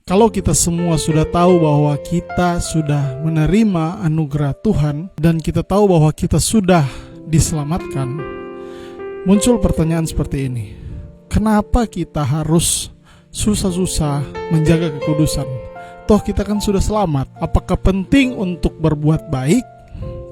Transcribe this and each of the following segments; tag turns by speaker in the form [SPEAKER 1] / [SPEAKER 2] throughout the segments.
[SPEAKER 1] Kalau kita semua sudah tahu bahwa kita sudah menerima anugerah Tuhan dan kita tahu bahwa kita sudah diselamatkan, muncul pertanyaan seperti ini. Kenapa kita harus susah-susah menjaga kekudusan? Toh kita kan sudah selamat. Apakah penting untuk berbuat baik?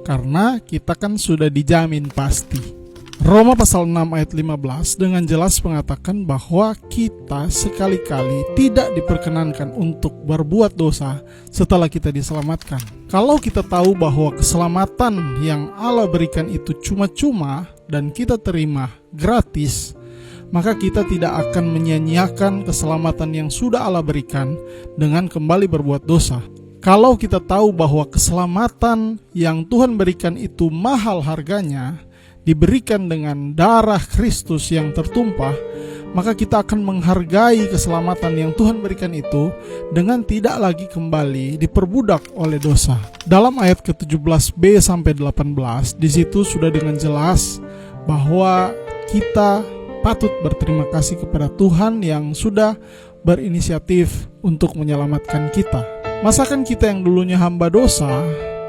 [SPEAKER 1] Karena kita kan sudah dijamin pasti. Roma pasal 6 ayat 15 dengan jelas mengatakan bahwa kita sekali-kali tidak diperkenankan untuk berbuat dosa setelah kita diselamatkan. Kalau kita tahu bahwa keselamatan yang Allah berikan itu cuma-cuma dan kita terima gratis, maka kita tidak akan menyia-nyiakan keselamatan yang sudah Allah berikan dengan kembali berbuat dosa. Kalau kita tahu bahwa keselamatan yang Tuhan berikan itu mahal harganya, diberikan dengan darah Kristus yang tertumpah, maka kita akan menghargai keselamatan yang Tuhan berikan itu dengan tidak lagi kembali diperbudak oleh dosa. Dalam ayat ke-17b sampai 18, di situ sudah dengan jelas bahwa kita patut berterima kasih kepada Tuhan yang sudah berinisiatif untuk menyelamatkan kita. Masakan kita yang dulunya hamba dosa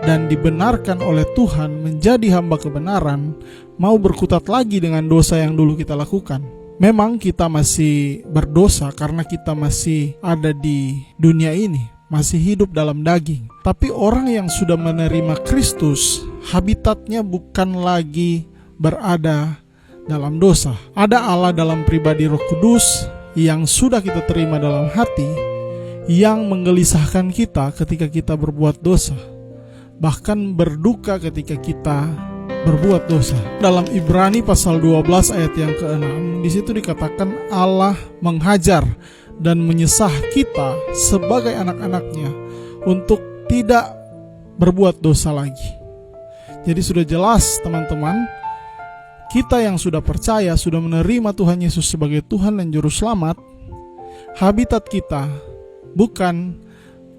[SPEAKER 1] dan dibenarkan oleh Tuhan menjadi hamba kebenaran, mau berkutat lagi dengan dosa yang dulu kita lakukan? Memang kita masih berdosa karena kita masih ada di dunia ini, masih hidup dalam daging. Tapi orang yang sudah menerima Kristus, habitatnya bukan lagi berada dalam dosa. Ada Allah dalam pribadi Roh Kudus yang sudah kita terima dalam hati, yang menggelisahkan kita ketika kita berbuat dosa, bahkan berduka ketika kita berbuat dosa. Dalam Ibrani pasal 12 ayat yang ke-6, di situ dikatakan Allah menghajar dan menyesah kita sebagai anak-anaknya untuk tidak berbuat dosa lagi. Jadi sudah jelas teman-teman, kita yang sudah percaya, sudah menerima Tuhan Yesus sebagai Tuhan dan Juru Selamat, habitat kita bukan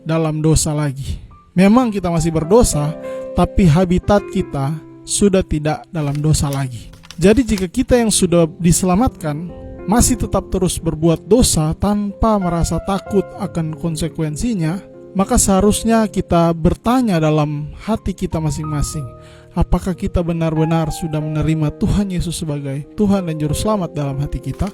[SPEAKER 1] dalam dosa lagi. Memang kita masih berdosa, tapi habitat kita sudah tidak dalam dosa lagi. Jadi jika kita yang sudah diselamatkan masih tetap terus berbuat dosa tanpa merasa takut akan konsekuensinya, maka seharusnya kita bertanya dalam hati kita masing-masing, apakah kita benar-benar sudah menerima Tuhan Yesus sebagai Tuhan dan Juru Selamat dalam hati kita?